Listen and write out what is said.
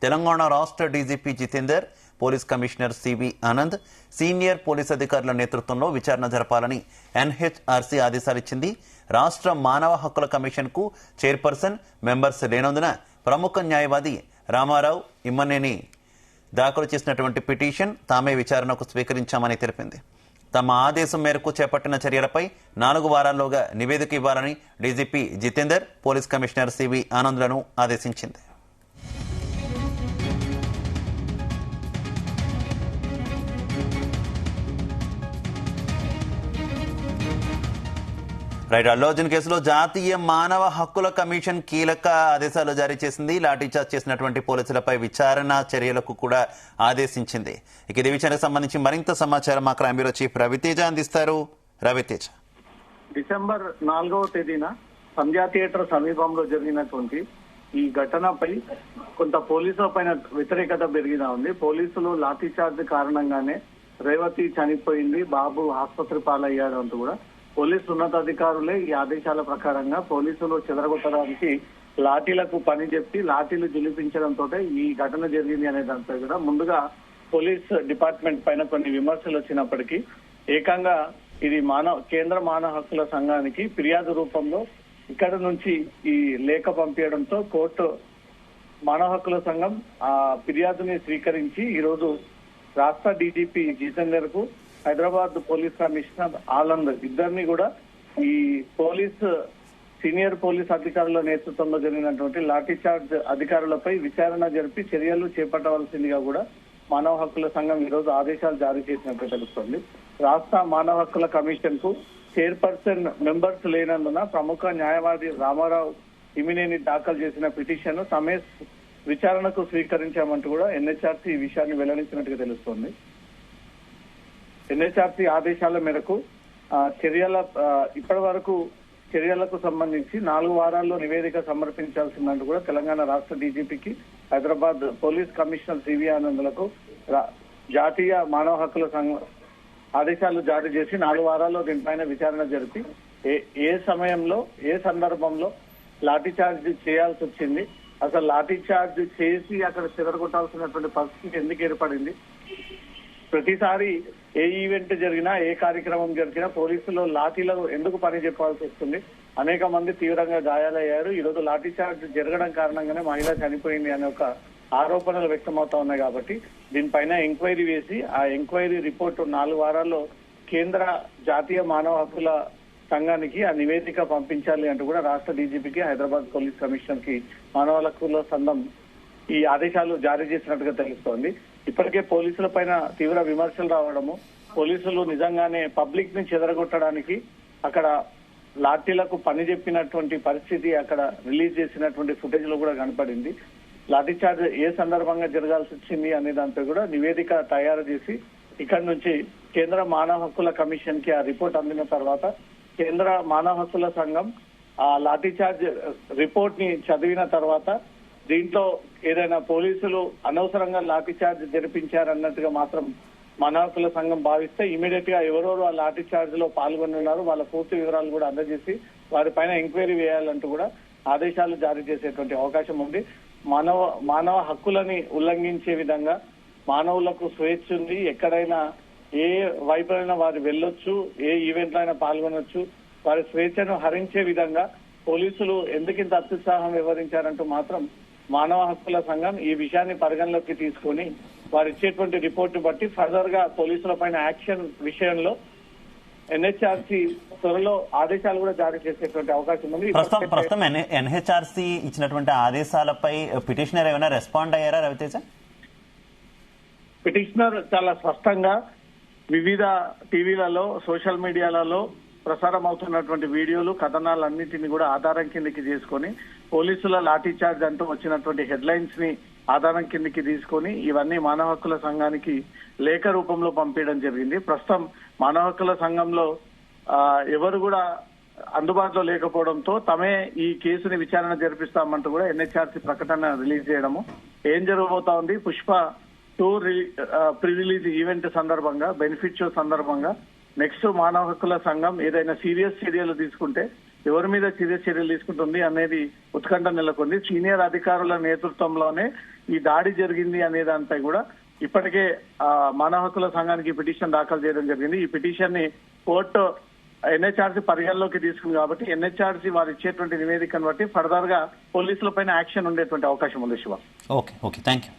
తెలంగాణ రాష్ట్ర DGP Jitender, police commissioner CV Anand, senior police అధికారుల నేతృత్వంలో విచారణ జరపాలని ఎన్హెచ్ఆర్సీ ఆదేశాలిచ్చింది. రాష్ట్ర మానవ హక్కుల కమిషన్ కు చైర్పర్సన్, మెంబర్స్ లేనందున ప్రముఖ న్యాయవాది రామారావు ఇమ్మనేని దాఖలు చేసినటువంటి పిటిషన్ తామే విచారణకు స్వీకరించామని తెలిపింది. తమ ఆదేశం మేరకు చేపట్టిన చర్యలపై 4 వారాల్లోగా నివేదిక ఇవ్వాలని DGP Jitender, police commissioner CV ఆనంద్లను ఆదేశించింది. అల్లు అర్జున్ కేసులో జాతీయ మానవ హక్కుల కమిషన్ కీలక ఆదేశాలు జారీ చేసింది. లాఠీచార్జ్ చేసినటువంటి పోలీసులపై విచారణ చర్యలకు కూడా ఆదేశించింది. ఇక ఈ విషయానికి సంబంధించి మరింత సమాచారం మా క్రైమ్ బ్యూరో చీఫ్ రవితేజ అందిస్తారు. రవితేజ, డిసెంబర్ 4వ తేదీన సంధ్యా థియేటర్ సమీపంలో జరిగినటువంటి ఈ ఘటనపై కొంత పోలీసుల పైన వ్యతిరేకత పెరిగినా ఉంది. పోలీసులు లాఠీచార్జ్ కారణంగానే రేవతి చనిపోయింది, బాబు ఆసుపత్రి పాలయ్యాడు అంటూ కూడా పోలీసు ఉన్నతాధికారులే ఈ ఆదేశాల ప్రకారంగా పోలీసులు చెదరగొట్టడానికి లాఠీలకు పని చెప్పి లాఠీలు జిలిపించడంతో ఈ ఘటన జరిగింది అనే దానిపై కూడా ముందుగా పోలీస్ డిపార్ట్మెంట్ పైన కొన్ని విమర్శలు వచ్చినప్పటికీ ఏకంగా ఇది కేంద్ర మానవ హక్కుల సంఘానికి ఫిర్యాదు రూపంలో ఇక్కడ నుంచి ఈ లేఖ పంపించడంతో కోర్టు మానవ హక్కుల సంఘం ఆ ఫిర్యాదుని స్వీకరించి ఈరోజు రాష్ట్ర డీజీపీ జితేందర్ కు, హైదరాబాద్ పోలీస్ కమిషనర్ ఆనంద్ ఇద్దరిని కూడా ఈ సీనియర్ పోలీస్ అధికారుల నేతృత్వంలో జరిగినటువంటి లాఠీచార్జ్ అధికారులపై విచారణ జరిపి చర్యలు చేపట్టవలసిందిగా కూడా మానవ హక్కుల సంఘం ఈరోజు ఆదేశాలు జారీ చేసినట్టు తెలుస్తోంది. రాష్ట్ర మానవ హక్కుల కమిషన్ కు చైర్పర్సన్, మెంబర్స్ లేనందున ప్రముఖ న్యాయవాది రామారావు ఇమినేని దాఖలు చేసిన పిటిషన్ తమే విచారణకు స్వీకరించామంటూ కూడా ఎన్హెచ్ఆర్సీ ఈ విషయాన్ని వెల్లడించినట్టుగా తెలుస్తోంది. ఎన్హెచ్ఆర్సీ ఆదేశాల మేరకు ఇప్పటి వరకు చర్యలకు సంబంధించి 4 వారాల్లో నివేదిక సమర్పించాల్సిందంటూ కూడా తెలంగాణ రాష్ట్ర డీజీపీకి, హైదరాబాద్ పోలీస్ కమిషనర్ సివి ఆనంద్లకు జాతీయ మానవ హక్కుల సంఘం ఆదేశాలు జారీ చేసి 4 వారాల్లో దీనిపైన విచారణ జరిపి ఏ సమయంలో ఏ సందర్భంలో లాఠీచార్జ్ చేయాల్సి వచ్చింది, అసలు లాఠీచార్జ్ చేసి అక్కడ చెదరగొట్టాల్సినటువంటి పరిస్థితి ఎందుకు ఏర్పడింది, ప్రతిసారి ఏ ఈవెంట్ జరిగినా ఏ కార్యక్రమం జరిగినా పోలీసులు లాఠీలకు ఎందుకు పని చెప్పాల్సి వస్తుంది, అనేక మంది తీవ్రంగా గాయాలయ్యారు, ఈరోజు లాఠీచార్జ్ జరగడం కారణంగానే మహిళ చనిపోయింది అనే ఒక ఆరోపణలు వ్యక్తమవుతా ఉన్నాయి. కాబట్టి దీనిపైన ఎంక్వైరీ వేసి ఆ ఎంక్వైరీ రిపోర్టు 4 వారాల్లో కేంద్ర జాతీయ మానవ హక్కుల సంఘానికి ఆ నివేదిక పంపించాలి అంటూ కూడా రాష్ట్ర డీజీపీకి, హైదరాబాద్ పోలీస్ కమిషనర్ కి మానవ హక్కుల సంఘం ఈ ఆదేశాలు జారీ చేసినట్టుగా తెలుస్తోంది. ఇప్పటికే పోలీసుల పైన తీవ్ర విమర్శలు రావడము, పోలీసులు నిజంగానే పబ్లిక్ ని చెదరగొట్టడానికి అక్కడ లాఠీలకు పని చెప్పినటువంటి పరిస్థితి అక్కడ రిలీజ్ చేసినటువంటి ఫుటేజ్ లో కూడా కనపడింది. లాఠీచార్జ్ ఏ సందర్భంగా జరగాల్సి వచ్చింది అనే దాంతో కూడా నివేదిక తయారు చేసి ఇక్కడ నుంచి కేంద్ర మానవ హక్కుల కమిషన్ కి ఆ రిపోర్ట్ అందిన తర్వాత కేంద్ర మానవ హక్కుల సంఘం ఆ లాఠీచార్జ్ రిపోర్ట్ ని చదివిన తర్వాత దీంట్లో ఏదైనా పోలీసులు అనవసరంగా లాఠీచార్జ్ జరిపించారన్నట్టుగా మాత్రం మానవ హక్కుల సంఘం భావిస్తే ఇమీడియట్ గా ఎవరెవరు ఆ లాఠీచార్జ్ లో పాల్గొన్నారు వాళ్ళ పూర్తి వివరాలు కూడా అందజేసి వారిపైన ఎంక్వైరీ వేయాలంటూ కూడా ఆదేశాలు జారీ చేసేటువంటి అవకాశం ఉంది. మానవ హక్కులని ఉల్లంఘించే విధంగా మానవులకు స్వేచ్ఛ ఉంది, ఎక్కడైనా ఏ వైపునైనా వారు వెళ్ళొచ్చు, ఏ ఈవెంట్ అయినా పాల్గొనొచ్చు, వారి స్వేచ్ఛను హరించే విధంగా పోలీసులు ఎందుకింత అత్యుత్సాహం వివరించారంటూ మాత్రం మానవ హక్కుల సంఘం ఈ విషయాన్ని పరిగణలోకి తీసుకుని వారు ఇచ్చేటువంటి రిపోర్టు బట్టి ఫర్దర్ గా పోలీసుల పైన యాక్షన్ విషయంలో ఎన్హెచ్ఆర్సీ త్వరలో ఆదేశాలు కూడా జారీ చేసేటువంటి అవకాశం ఉంది. ప్రస్తుతం ఎన్హెచ్ఆర్సీ ఇచ్చినటువంటి ఆదేశాలపై పిటిషనర్ ఏమైనా రెస్పాండ్ అయ్యారా రవితేజ? పిటిషనర్ చాలా స్పష్టంగా వివిధ టీవీలలో, సోషల్ మీడియాలలో ప్రసారం అవుతున్నటువంటి వీడియోలు, కథనాలన్నింటినీ కూడా ఆధారం కిందకి చేసుకొని పోలీసుల లాఠీచార్జ్ అంటూ వచ్చినటువంటి హెడ్లైన్స్ ని ఆధారం కిందకి తీసుకొని ఇవన్నీ మానవ హక్కుల సంఘానికి లేఖ రూపంలో పంపించడం జరిగింది. ప్రస్తుతం మానవ హక్కుల సంఘంలో ఎవరు కూడా అందుబాటులో లేకపోవడంతో తమే ఈ కేసుని విచారణ జరిపిస్తామంటూ కూడా ఎన్హెచ్ఆర్సీ ప్రకటన రిలీజ్ చేయడము. ఏం జరగబోతా ఉంది, పుష్ప 2 ప్రీ రిలీజ్ ఈవెంట్ సందర్భంగా, బెనిఫిట్ షో సందర్భంగా నెక్స్ట్ మానవ హక్కుల సంఘం ఏదైనా సీరియస్ చర్యలు తీసుకుంటే ఎవరి మీద చర్యలు తీసుకుంటుంది అనేది ఉత్కంఠ నెలకొంది. సీనియర్ అధికారుల నేతృత్వంలోనే ఈ దాడి జరిగింది అనే దానిపై కూడా ఇప్పటికే మానవ హక్కుల సంఘానికి పిటిషన్ దాఖలు చేయడం జరిగింది. ఈ పిటిషన్ ని కోర్టు ఎన్హెచ్ఆర్సీ పరిగణలోకి తీసుకుంది కాబట్టి ఎన్హెచ్ఆర్సీ వారు ఇచ్చేటువంటి నివేదికను బట్టి ఫర్దర్ గా పోలీసుల పైన యాక్షన్ ఉండేటువంటి అవకాశం ఉంది. శివ. Okay, thank you.